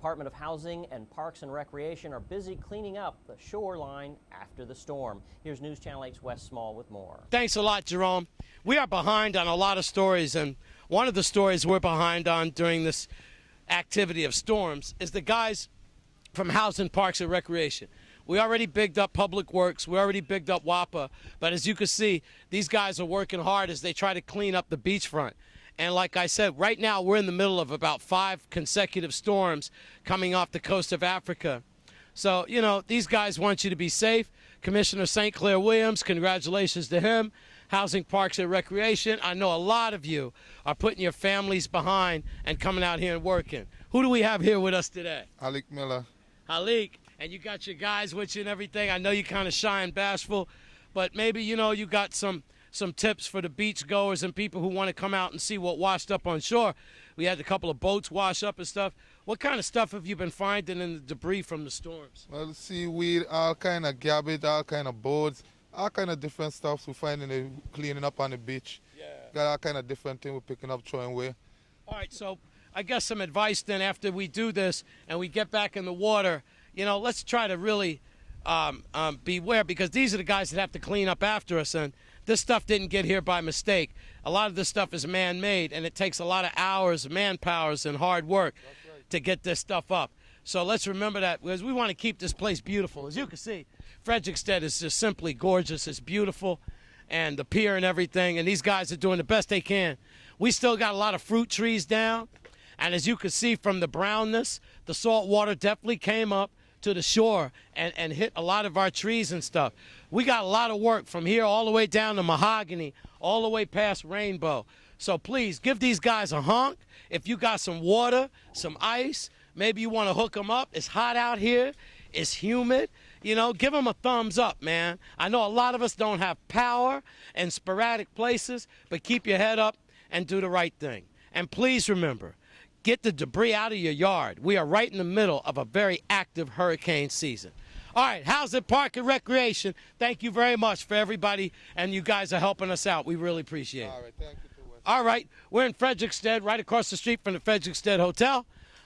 Department of Housing and Parks and Recreation are busy cleaning up the shoreline after the storm. Here's News Channel 8's Wes Small with more. Thanks a lot, Jerome. We are behind on a lot of stories, and one of the stories we're behind on during this activity of storms is the guys from Housing, Parks and Recreation. We already bigged up Public Works. We already bigged up WAPA. But as you can see, these guys are working hard as they try to clean up the beachfront. And like I said, right now we're in the middle of about 5 consecutive storms coming off the coast of Africa. So, you know, these guys want you to be safe. Commissioner St. Clair Williams, congratulations to him. Housing, Parks, and Recreation. I know a lot of you are putting your families behind and coming out here and working. Who do we have here with us today? Alec Miller. Alec, and you got your guys with you and everything. I know you're kind of shy and bashful, but maybe, you know, you got some tips for the beach goers and people who want to come out and see what washed up on shore. We had a couple of boats wash up and stuff. What kind of stuff have you been finding in the debris from the storms? Well, seaweed, all kind of gabbage, all kind of boards, all kind of different stuff we find in the cleaning up on the beach. Yeah. Got all kind of different things we're picking up, throwing away. All right, so I guess some advice then after we do this and we get back in the water, you know, let's try to really beware, because these are the guys that have to clean up after us, and this stuff didn't get here by mistake. A lot of this stuff is man-made, and it takes a lot of hours, manpowers, and hard work to get this stuff up. So let's remember that, because we want to keep this place beautiful. As you can see, Frederickstead is just simply gorgeous. It's beautiful, and the pier and everything, and these guys are doing the best they can. We still got a lot of fruit trees down, and as you can see from the brownness, the salt water definitely came up to the shore and hit a lot of our trees and stuff. We got a lot of work from here all the way down to Mahogany, all the way past Rainbow. So please give these guys a honk. If you got some water, some ice, maybe you want to hook them up. It's hot out here. It's humid. You know, give them a thumbs up, man. I know a lot of us don't have power in sporadic places, but keep your head up and do the right thing. And please remember, get the debris out of your yard. We are right in the middle of a very active hurricane season. All right, Housing, Park, and Recreation, thank you very much for everybody, and you guys are helping us out. We really appreciate it. All right, thank you too, Wes. All right, we're in Frederickstead, right across the street from the Frederickstead Hotel.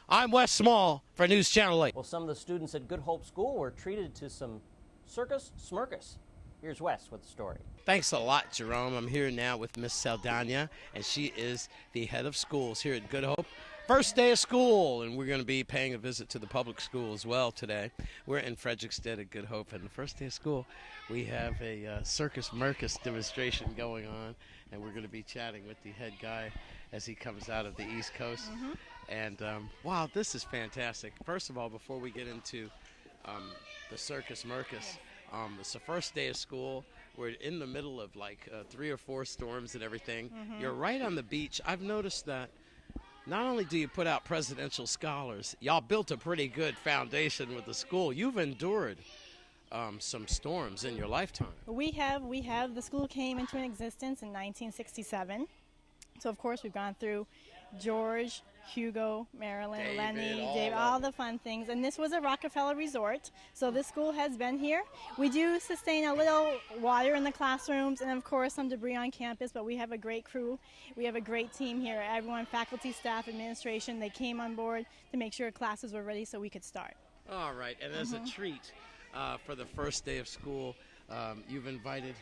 I'm Wes Small for News Channel 8. Well, some of the students at Good Hope School were treated to some circus smirkus. Here's Wes with the story. Thanks a lot, Jerome. I'm here now with Miss Saldana, and she is the head of schools here at Good Hope. First day of school, and we're going to be paying a visit to the public school as well today. We're in Frederickstead at Good Hope, and the first day of school, we have a circus mercus demonstration going on, and we're going to be chatting with the head guy as he comes out of the East Coast. And wow, this is fantastic. First of all, before we get into the circus mercus, it's the first day of school. We're in the middle of like 3 or 4 storms and everything. You're right on the beach. I've noticed that not only do you put out presidential scholars, y'all built a pretty good foundation with the school. You've endured some storms in your lifetime. We have. The school came into existence in 1967. So, of course, we've gone through George, Hugo, Marilyn, Lenny, Dave, all the fun things. And this was a Rockefeller resort. So this school has been here. We do sustain a little water in the classrooms and, of course, some debris on campus. But we have a great crew. We have a great team here. Everyone, faculty, staff, administration, they came on board to make sure classes were ready so we could start. All right. And as a treat for the first day of school, you've invited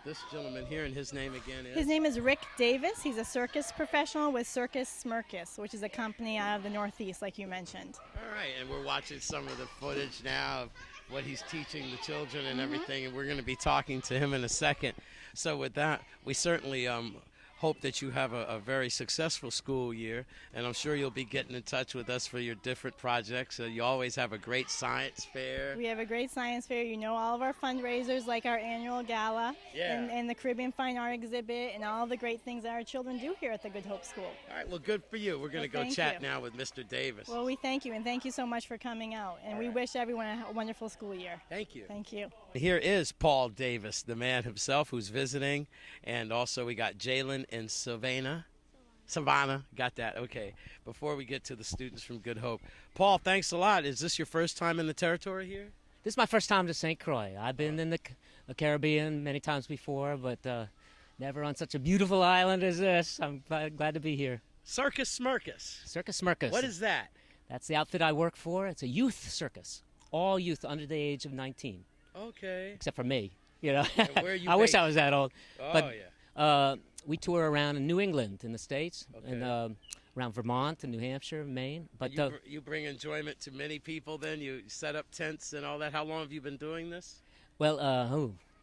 this gentleman here, and his name again is? His name is Rick Davis. He's a circus professional with Circus Smirkus, which is a company out of the Northeast, like you mentioned. All right, and we're watching some of the footage now of what he's teaching the children and everything, and we're going to be talking to him in a second. So with that, we certainly hope that you have a very successful school year, and I'm sure you'll be getting in touch with us for your different projects. You always have a great science fair. We have a great science fair. You know, all of our fundraisers, like our annual gala and the Caribbean Fine Art exhibit, and all the great things that our children do here at the Good Hope School. All right, well, good for you. We're going to go chat now with Mr. Davis. Well, we thank you, and thank you so much for coming out, and we wish everyone a wonderful school year. Thank you. Thank you. Here is Paul Davis, the man himself who's visiting, and also we got Jalen and Savannah, got that, okay. Before we get to the students from Good Hope, Paul, thanks a lot. Is this your first time in the territory here? This is my first time to St. Croix. I've been in the Caribbean many times before, but never on such a beautiful island as this. I'm glad to be here. Circus Smirkus. Circus Smirkus. What is that? That's the outfit I work for. It's a youth circus, all youth under the age of 19, Okay. except for me. You know, And where are you I wish I based? was that old. Oh, But yeah. we tour around in New England, in the States, and Okay. around Vermont and New Hampshire, Maine. But You bring enjoyment to many people then? You set up tents and all that? How long have you been doing this?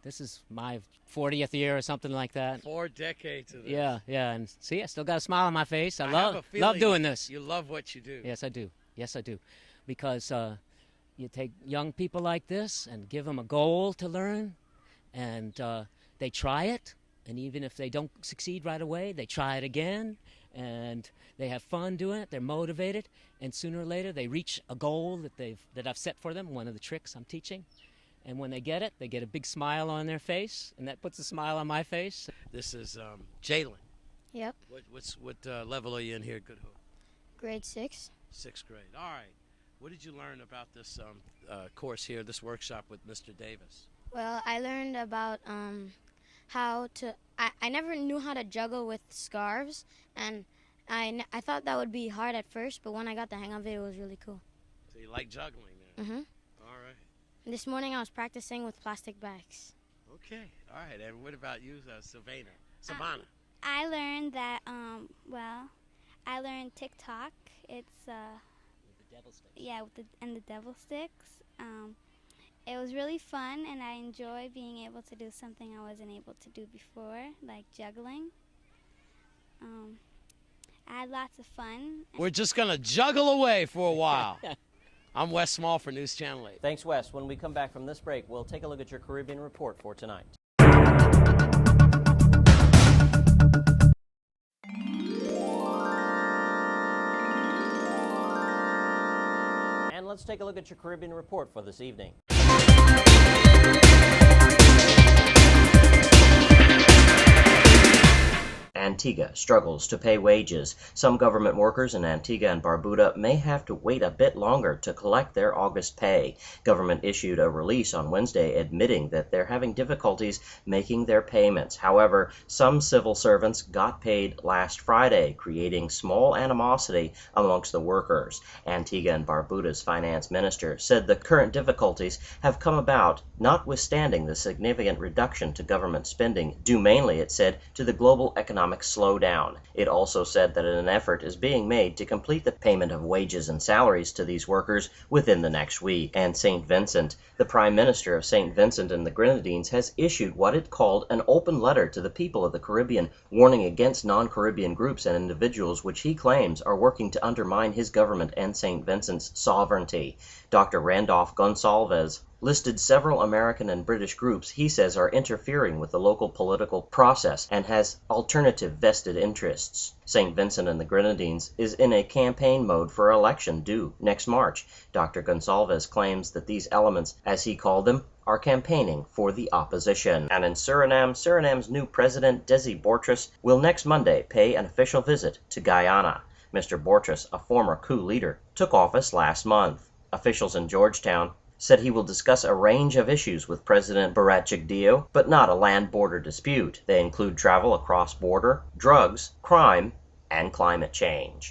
this is my 40th year or something like that. 4 decades of this. Yeah, and see, I still got a smile on my face. I have love a feeling doing this. You love what you do. Yes, I do. Yes, I do. Because you take young people like this and give them a goal to learn, and they try it, and even if they don't succeed right away, they try it again, and they have fun doing it. They're motivated, and sooner or later they reach a goal that I've set for them, one of the tricks I'm teaching. And when they get it, they get a big smile on their face, and that puts a smile on my face. This is Jalen. Yep, What level are you in here, Good Hope? grade 6. 6th grade. All right. What did you learn about this course here, this workshop with Mr. Davis? Well, I learned about how to. I never knew how to juggle with scarves, and I thought that would be hard at first, but when I got the hang of it, it was really cool. So you like juggling then? Mhm. All right. This morning I was practicing with plastic bags. Okay. All right. And what about you, Savannah? I learned that, I learned TikTok. It's, The devil sticks. yeah, and the devil sticks. It was really fun, and I enjoy being able to do something I wasn't able to do before, like juggling. I had lots of fun. We're just going to juggle away for a while. I'm Wes Small for News Channel 8. Thanks, Wes. When we come back from this break, we'll take a look at your Caribbean report for tonight. And let's take a look at your Caribbean report for this evening. Antigua struggles to pay wages. Some government workers in Antigua and Barbuda may have to wait a bit longer to collect their August pay. Government issued a release on Wednesday admitting that they're having difficulties making their payments. However, some civil servants got paid last Friday, creating small animosity amongst the workers. Antigua and Barbuda's finance minister said the current difficulties have come about notwithstanding the significant reduction to government spending, due mainly, it said, to the global economic slowdown. It also said that an effort is being made to complete the payment of wages and salaries to these workers within the next week. And St. Vincent, the Prime Minister of St. Vincent and the Grenadines, has issued what it called an open letter to the people of the Caribbean, warning against non-Caribbean groups and individuals which he claims are working to undermine his government and St. Vincent's sovereignty. Dr. Randolph Gonsalves listed several American and British groups he says are interfering with the local political process and has alternative vested interests. St. Vincent and the Grenadines is in a campaign mode for election due next March. Dr. Gonsalves claims that these elements, as he called them, are campaigning for the opposition. And in Suriname, Suriname's new president, Desi Bouterse, will next Monday pay an official visit to Guyana. Mr. Bouterse, a former coup leader, took office last month. Officials in Georgetown said he will discuss a range of issues with President Barat Jagdeo, but not a land border dispute. They include travel across border, drugs, crime, and climate change.